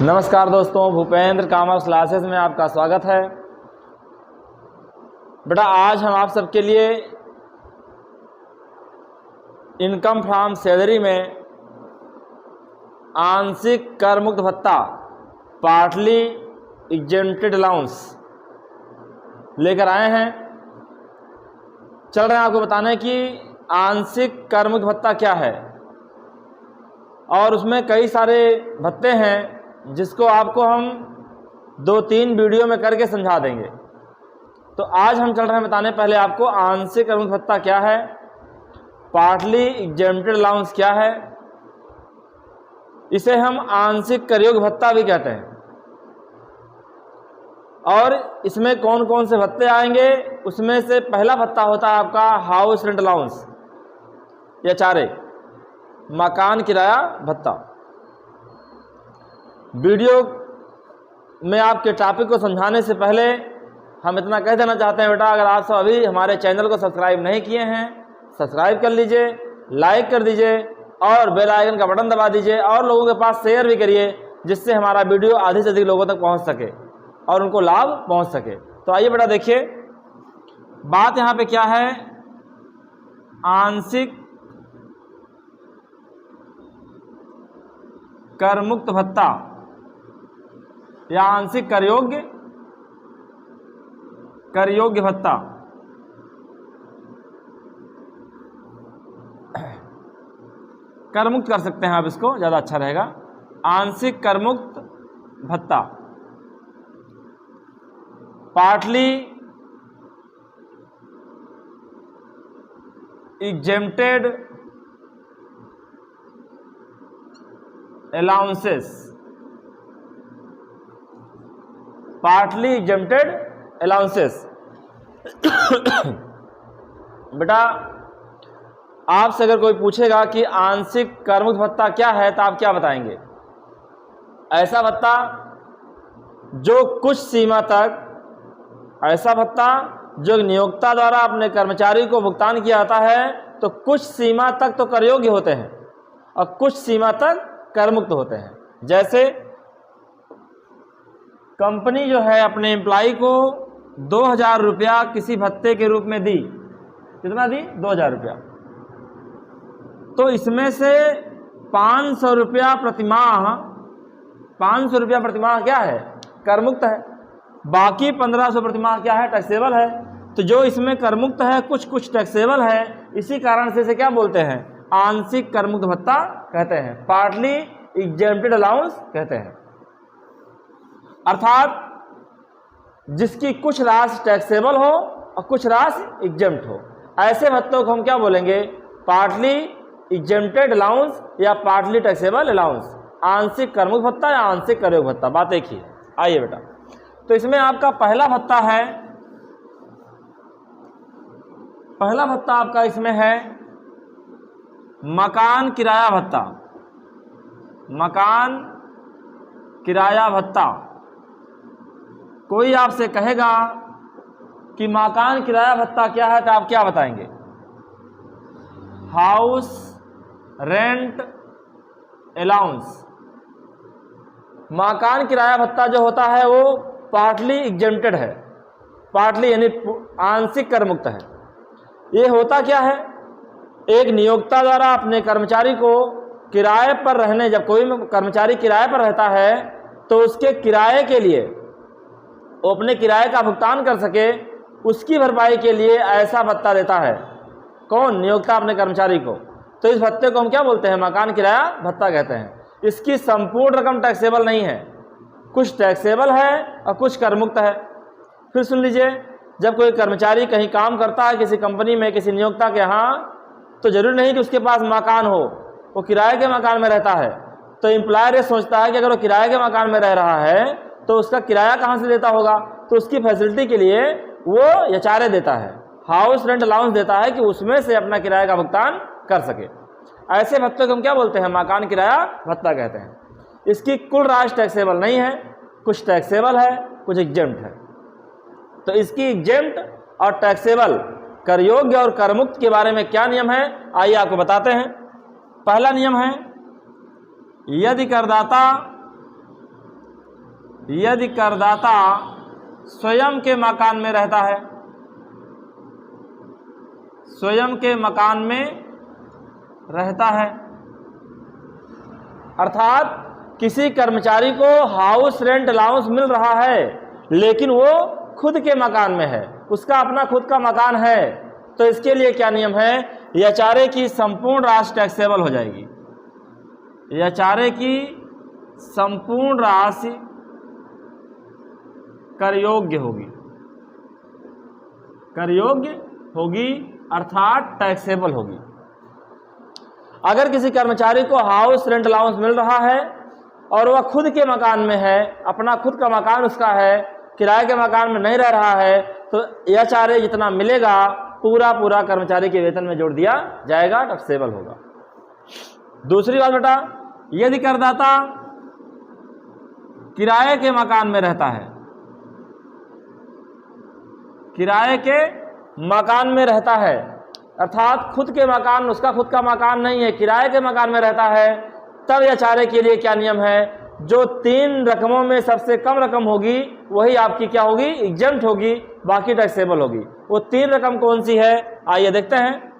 नमस्कार दोस्तों, Bhupendra commerce classes में आपका स्वागत है। बेटा आज हम आप सबके लिए इनकम फ्रॉम सैलरी में आंशिक कर मुक्त भत्ता पार्टली एग्जेम्प्टेड अलाउंस लेकर आए हैं। चल रहे हैं आपको बताने कि आंशिक कर मुक्त भत्ता क्या है और उसमें कई सारे भत्ते हैं जिसको आपको हम 2-3 वीडियो में करके समझा देंगे। तो आज हम चल रहे हैं बताने पहले आपको आंशिक कर मुक्त भत्ता क्या है, पार्टली एग्जेम्प्टेड अलाउंस क्या है, इसे हम आंशिक कर योग्य भत्ता भी कहते हैं। और इसमें कौन कौन से भत्ते आएंगे, उसमें से पहला भत्ता होता है आपका हाउस रेंट अलाउंस या चारे मकान किराया भत्ता। वीडियो में आपके टॉपिक को समझाने से पहले हम इतना कह देना चाहते हैं बेटा, अगर आप सब अभी हमारे चैनल को सब्सक्राइब नहीं किए हैं, सब्सक्राइब कर लीजिए, लाइक कर दीजिए और बेल आइकन का बटन दबा दीजिए और लोगों के पास शेयर भी करिए, जिससे हमारा वीडियो अधिक से अधिक लोगों तक पहुंच सके और उनको लाभ पहुंच सके। तो आइए बेटा देखिए, बात यहाँ पे क्या है, आंशिक कर मुक्त भत्ता या आंशिक कर योग्य भत्ता। कर मुक्त कर सकते हैं आप, इसको ज़्यादा अच्छा रहेगा। आंशिक कर मुक्त भत्ता partly exempted allowances, partly exempted allowances. बेटा आपसे अगर कोई पूछेगा कि आंशिक कर मुक्त भत्ता क्या है तो आप क्या बताएंगे? ऐसा भत्ता जो कुछ सीमा तक, ऐसा भत्ता जो नियोक्ता द्वारा अपने कर्मचारी को भुगतान किया जाता है तो कुछ सीमा तक तो कर योग्य होते हैं और कुछ सीमा तक कर मुक्त होते हैं। जैसे कंपनी जो है अपने एम्प्लॉय को 2000 रुपया किसी भत्ते के रूप में दी। कितना दी? 2000 रुपया। तो इसमें से 500 रुपया प्रतिमाह, 500 रुपया प्रतिमाह क्या है? कर मुक्त है। बाकी 1500 प्रतिमाह क्या है? टैक्सेबल है। तो जो इसमें कर मुक्त है, कुछ कुछ टैक्सेबल है, इसी कारण से इसे क्या बोलते हैं? आंशिक कर मुक्त भत्ता कहते हैं, पार्टली एग्जेम्प्टेड अलाउंस कहते हैं। अर्थात जिसकी कुछ राशि टैक्सेबल हो और कुछ राशि एग्जेम्प्ट हो, ऐसे भत्तों को हम क्या बोलेंगे? पार्टली एग्जेम्प्टेड अलाउंस या पार्टली टैक्सेबल अलाउंस, आंशिक कर मुक्त भत्ता या आंशिक कर योग्य भत्ता। बात एक ही है। आइए बेटा, तो इसमें आपका पहला भत्ता है, पहला भत्ता आपका इसमें है मकान किराया भत्ता। मकान किराया भत्ता। कोई आपसे कहेगा कि मकान किराया भत्ता क्या है तो आप क्या बताएंगे? House rent allowance. मकान किराया भत्ता जो होता है वो पार्टली एग्जेम्प्टेड है, पार्टली यानी आंशिक कर मुक्त है। ये होता क्या है? एक नियोक्ता द्वारा अपने कर्मचारी को किराए पर रहने, जब कोई कर्मचारी किराए पर रहता है तो उसके किराए के लिए, वो अपने किराए का भुगतान कर सके, उसकी भरपाई के लिए ऐसा भत्ता देता है। कौन? नियोक्ता अपने कर्मचारी को। तो इस भत्ते को हम क्या बोलते हैं? मकान किराया भत्ता कहते हैं। इसकी संपूर्ण रकम टैक्सेबल नहीं है, कुछ टैक्सेबल है और कुछ कर मुक्त है। फिर सुन लीजिए, जब कोई कर्मचारी कहीं काम करता है किसी कंपनी में, किसी नियोक्ता के यहाँ, तो जरूरी नहीं कि उसके पास मकान हो, वो किराए के मकान में रहता है। तो एम्प्लॉयर ये सोचता है कि अगर वो किराए के मकान में रह रहा है तो उसका किराया कहाँ से देता होगा, तो उसकी फैसिलिटी के लिए वो यचारे देता है, हाउस रेंट अलाउंस देता है कि उसमें से अपना किराए का भुगतान कर सके। ऐसे भत्ते को हम क्या बोलते हैं? मकान किराया भत्ता कहते हैं। इसकी कुल राशि टैक्सेबल नहीं है, कुछ टैक्सेबल है, कुछ एग्जेम्प्ट है। तो इसकी एग्जेम्प्ट और टैक्सेबल कर योग्य और कर मुक्त के बारे में क्या नियम है, आइए आपको बताते हैं। पहला नियम है, यदि करदाता यदि करदाता स्वयं के मकान में रहता है, स्वयं के मकान में रहता है, अर्थात किसी कर्मचारी को हाउस रेंट अलाउंस मिल रहा है लेकिन वो खुद के मकान में है, उसका अपना खुद का मकान है, तो इसके लिए क्या नियम है, एचआरए की संपूर्ण राशि टैक्सेबल हो जाएगी। एचआरए की संपूर्ण राशि कर योग्य होगी, कर योग्य होगी अर्थात टैक्सेबल होगी। अगर किसी कर्मचारी को हाउस रेंट अलाउंस मिल रहा है और वह खुद के मकान में है, अपना खुद का मकान उसका है, किराए के मकान में नहीं रह रहा है, तो एचआरए जितना मिलेगा पूरा पूरा कर्मचारी के वेतन में जोड़ दिया जाएगा, टैक्सेबल होगा। दूसरी बात बेटा, यदि करदाता किराए के मकान में रहता है, किराए के मकान में रहता है अर्थात खुद के मकान, उसका खुद का मकान नहीं है, किराए के मकान में रहता है, तब एचआरए के लिए क्या नियम है, जो 3 रकमों में सबसे कम रकम होगी वही आपकी क्या होगी, एग्जम्प्ट होगी, बाकी टैक्सेबल होगी। वो 3 रकम कौन सी है, आइए देखते हैं।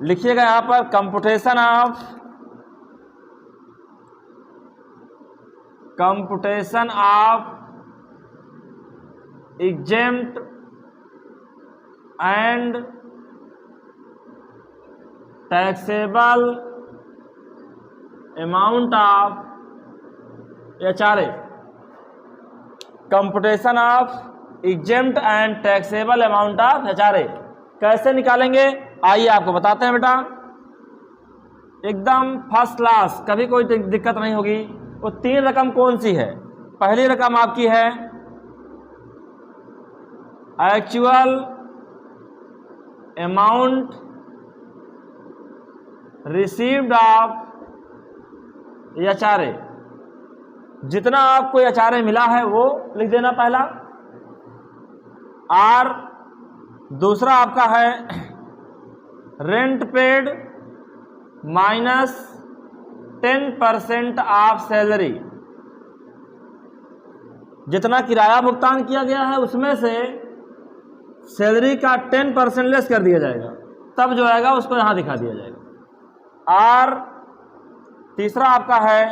लिखिएगा यहां पर computation of exempt and taxable amount of HRA. Computation of exempt and taxable amount of HRA कैसे निकालेंगे, आइए आपको बताते हैं बेटा। एकदम फर्स्ट क्लास, कभी कोई दिक्कत नहीं होगी। वो 3 रकम कौन सी है, पहली रकम आपकी है actual amount received of HRA, जितना आपको एचआरए मिला है वो लिख देना पहला। आर दूसरा आपका है rent paid minus 10% of salary, जितना किराया भुगतान किया गया है उसमें से सैलरी का 10% लेस कर दिया जाएगा, तब जो आएगा उसको यहां दिखा दिया जाएगा। आर तीसरा आपका है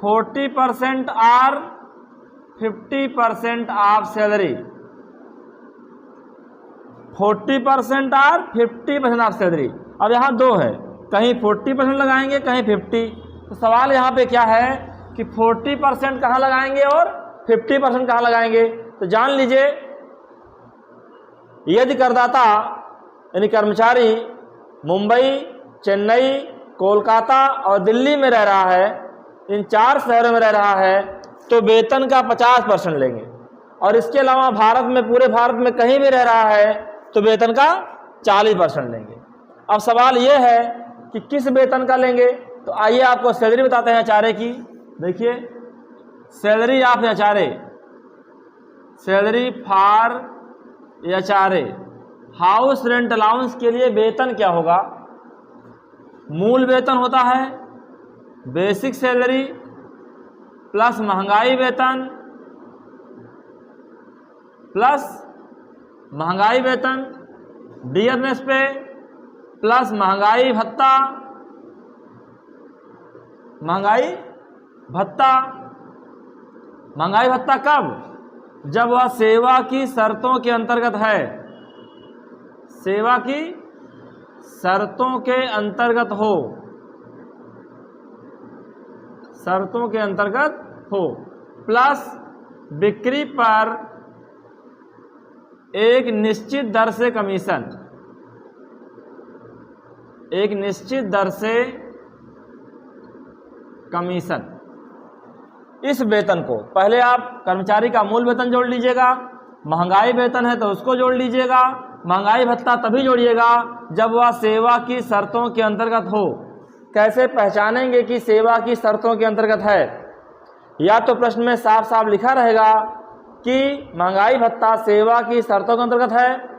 40% or 50% of salary, 40% or 50% of salary. अब यहाँ 2 है, कहीं 40% लगाएंगे कहीं 50, तो सवाल यहाँ पे क्या है कि 40% कहाँ लगाएंगे और 50% कहाँ लगाएंगे। तो जान लीजिए, यदि करदाता यानी कर्मचारी मुंबई, चेन्नई, कोलकाता और दिल्ली में रह रहा है, इन 4 शहरों में रह रहा है, तो वेतन का 50% लेंगे, और इसके अलावा भारत में, पूरे भारत में कहीं भी रह रहा है तो वेतन का 40% लेंगे। अब सवाल ये है कि किस वेतन का लेंगे, तो आइए आपको सैलरी बताते हैं एचआरए की। देखिए salary of HRA, salary for HRA, house rent allowance के लिए वेतन क्या होगा, मूल वेतन होता है बेसिक सैलरी प्लस महंगाई वेतन प्लस महंगाई वेतन डीएनएस पे प्लस महंगाई भत्ता, महंगाई भत्ता। महंगाई भत्ता कब, जब वह सेवा की शर्तों के अंतर्गत है, सेवा की शर्तों के अंतर्गत हो, शर्तों के अंतर्गत हो, प्लस बिक्री पर एक निश्चित दर से कमीशन, एक निश्चित दर से कमीशन। इस वेतन को पहले आप कर्मचारी का मूल वेतन जोड़ लीजिएगा, महंगाई वेतन है तो उसको जोड़ लीजिएगा, महंगाई भत्ता तभी जोड़िएगा जब वह सेवा की शर्तों के अंतर्गत हो। कैसे पहचानेंगे कि सेवा की शर्तों के अंतर्गत है, या तो प्रश्न में साफ साफ लिखा रहेगा कि महंगाई भत्ता सेवा की शर्तों के अंतर्गत है,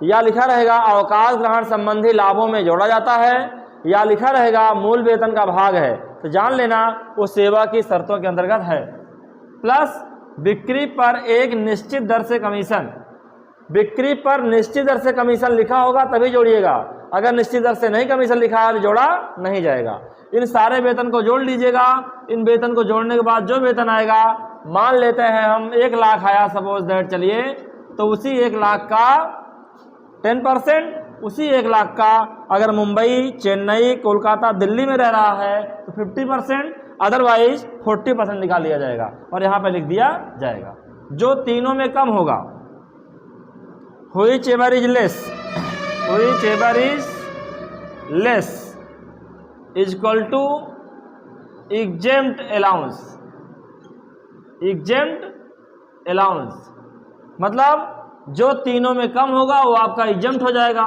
या लिखा रहेगा अवकाश ग्रहण संबंधी लाभों में जोड़ा जाता है, या लिखा रहेगा मूल वेतन का भाग है। तो जान लेना वो सेवा की शर्तों के अंतर्गत है। प्लस बिक्री पर एक निश्चित दर से कमीशन, बिक्री पर निश्चित दर से कमीशन लिखा होगा तभी जोड़िएगा, अगर निश्चित दर से नहीं कमीशन लिखा है तो जोड़ा नहीं जाएगा। इन सारे वेतन को जोड़ लीजिएगा। इन वेतन को जोड़ने के बाद जो वेतन आएगा, मान लेते हैं हम 1 लाख आया सपोज दैट, चलिए, तो उसी 1 लाख का 10%, उसी 1 लाख का अगर मुंबई, चेन्नई, कोलकाता, दिल्ली में रह रहा है तो 50%, अदरवाइज 40% निकाल लिया जाएगा और यहाँ पे लिख दिया जाएगा। जो तीनों में कम होगा, whichever is less is equal to exempt allowance, मतलब जो तीनों में कम होगा वो आपका एग्जेम्प्ट हो जाएगा।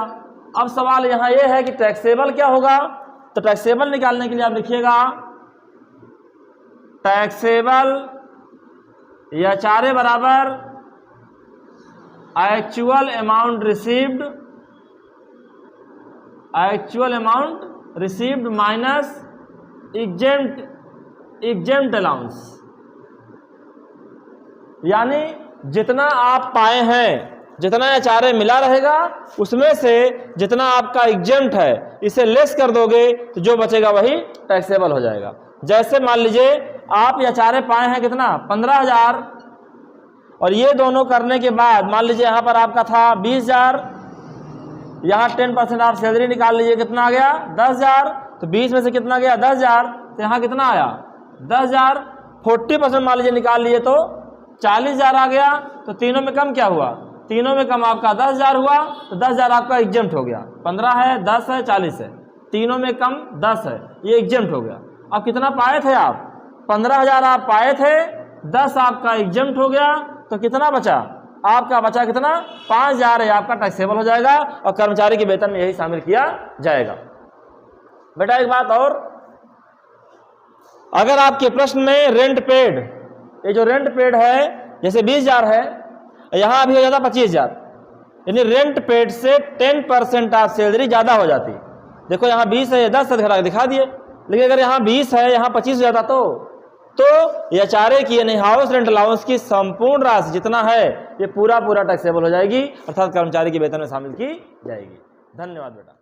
अब सवाल यहाँ ये है कि टैक्सेबल क्या होगा, तो टैक्सेबल निकालने के लिए आप लिखिएगा टैक्सेबल या चारे बराबर actual amount received minus exempt allowance, यानी जितना आप पाए हैं, जितना एचआरए मिला रहेगा उसमें से जितना आपका एग्जेम्प्ट है इसे लेस कर दोगे तो जो बचेगा वही टैक्सेबल हो जाएगा। जैसे मान लीजिए आप एचआरए पाए हैं कितना, 15,000, और ये दोनों करने के बाद मान लीजिए यहाँ पर आपका था 20,000, यहाँ 10% आप सैलरी निकाल लीजिए, कितना आ गया 10,000, तो 20 में से कितना गया 10,000, तो यहाँ कितना आया 10,000, 40% मान लीजिए निकाल लिए तो 40,000 आ गया। तो तीनों में कम क्या हुआ, तीनों में कम आपका 10,000 हुआ, तो 10,000 आपका एग्जेम्प्ट हो गया। 15 है, 10 है, 40 है, तीनों में कम 10 है, ये एग्जेम्प्ट हो गया। अब कितना पाए थे आप, 15,000 आप पाए थे, 10 आपका एग्जेम्प्ट हो गया, तो कितना बचा आपका, बचा कितना 5,000 है आपका टैक्सेबल हो जाएगा और कर्मचारी के वेतन में यही शामिल किया जाएगा। बेटा एक बात और, अगर आपके प्रश्न में रेंट पेड, ये जो रेंट पेड है जैसे 20,000 है, यहाँ अभी हो जाता 25,000, यानी रेंट पेड से 10% आप सैलरी ज्यादा हो जाती। देखो यहाँ 20 है, 10 है दिखा दिए, लेकिन अगर यहाँ 20 है, यहाँ 25 हो जाता तो एचआरए की यानी हाउस रेंट अलाउंस की संपूर्ण राशि जितना है ये पूरा टैक्सेबल हो जाएगी, अर्थात कर्मचारी के वेतन में शामिल की जाएगी। धन्यवाद बेटा।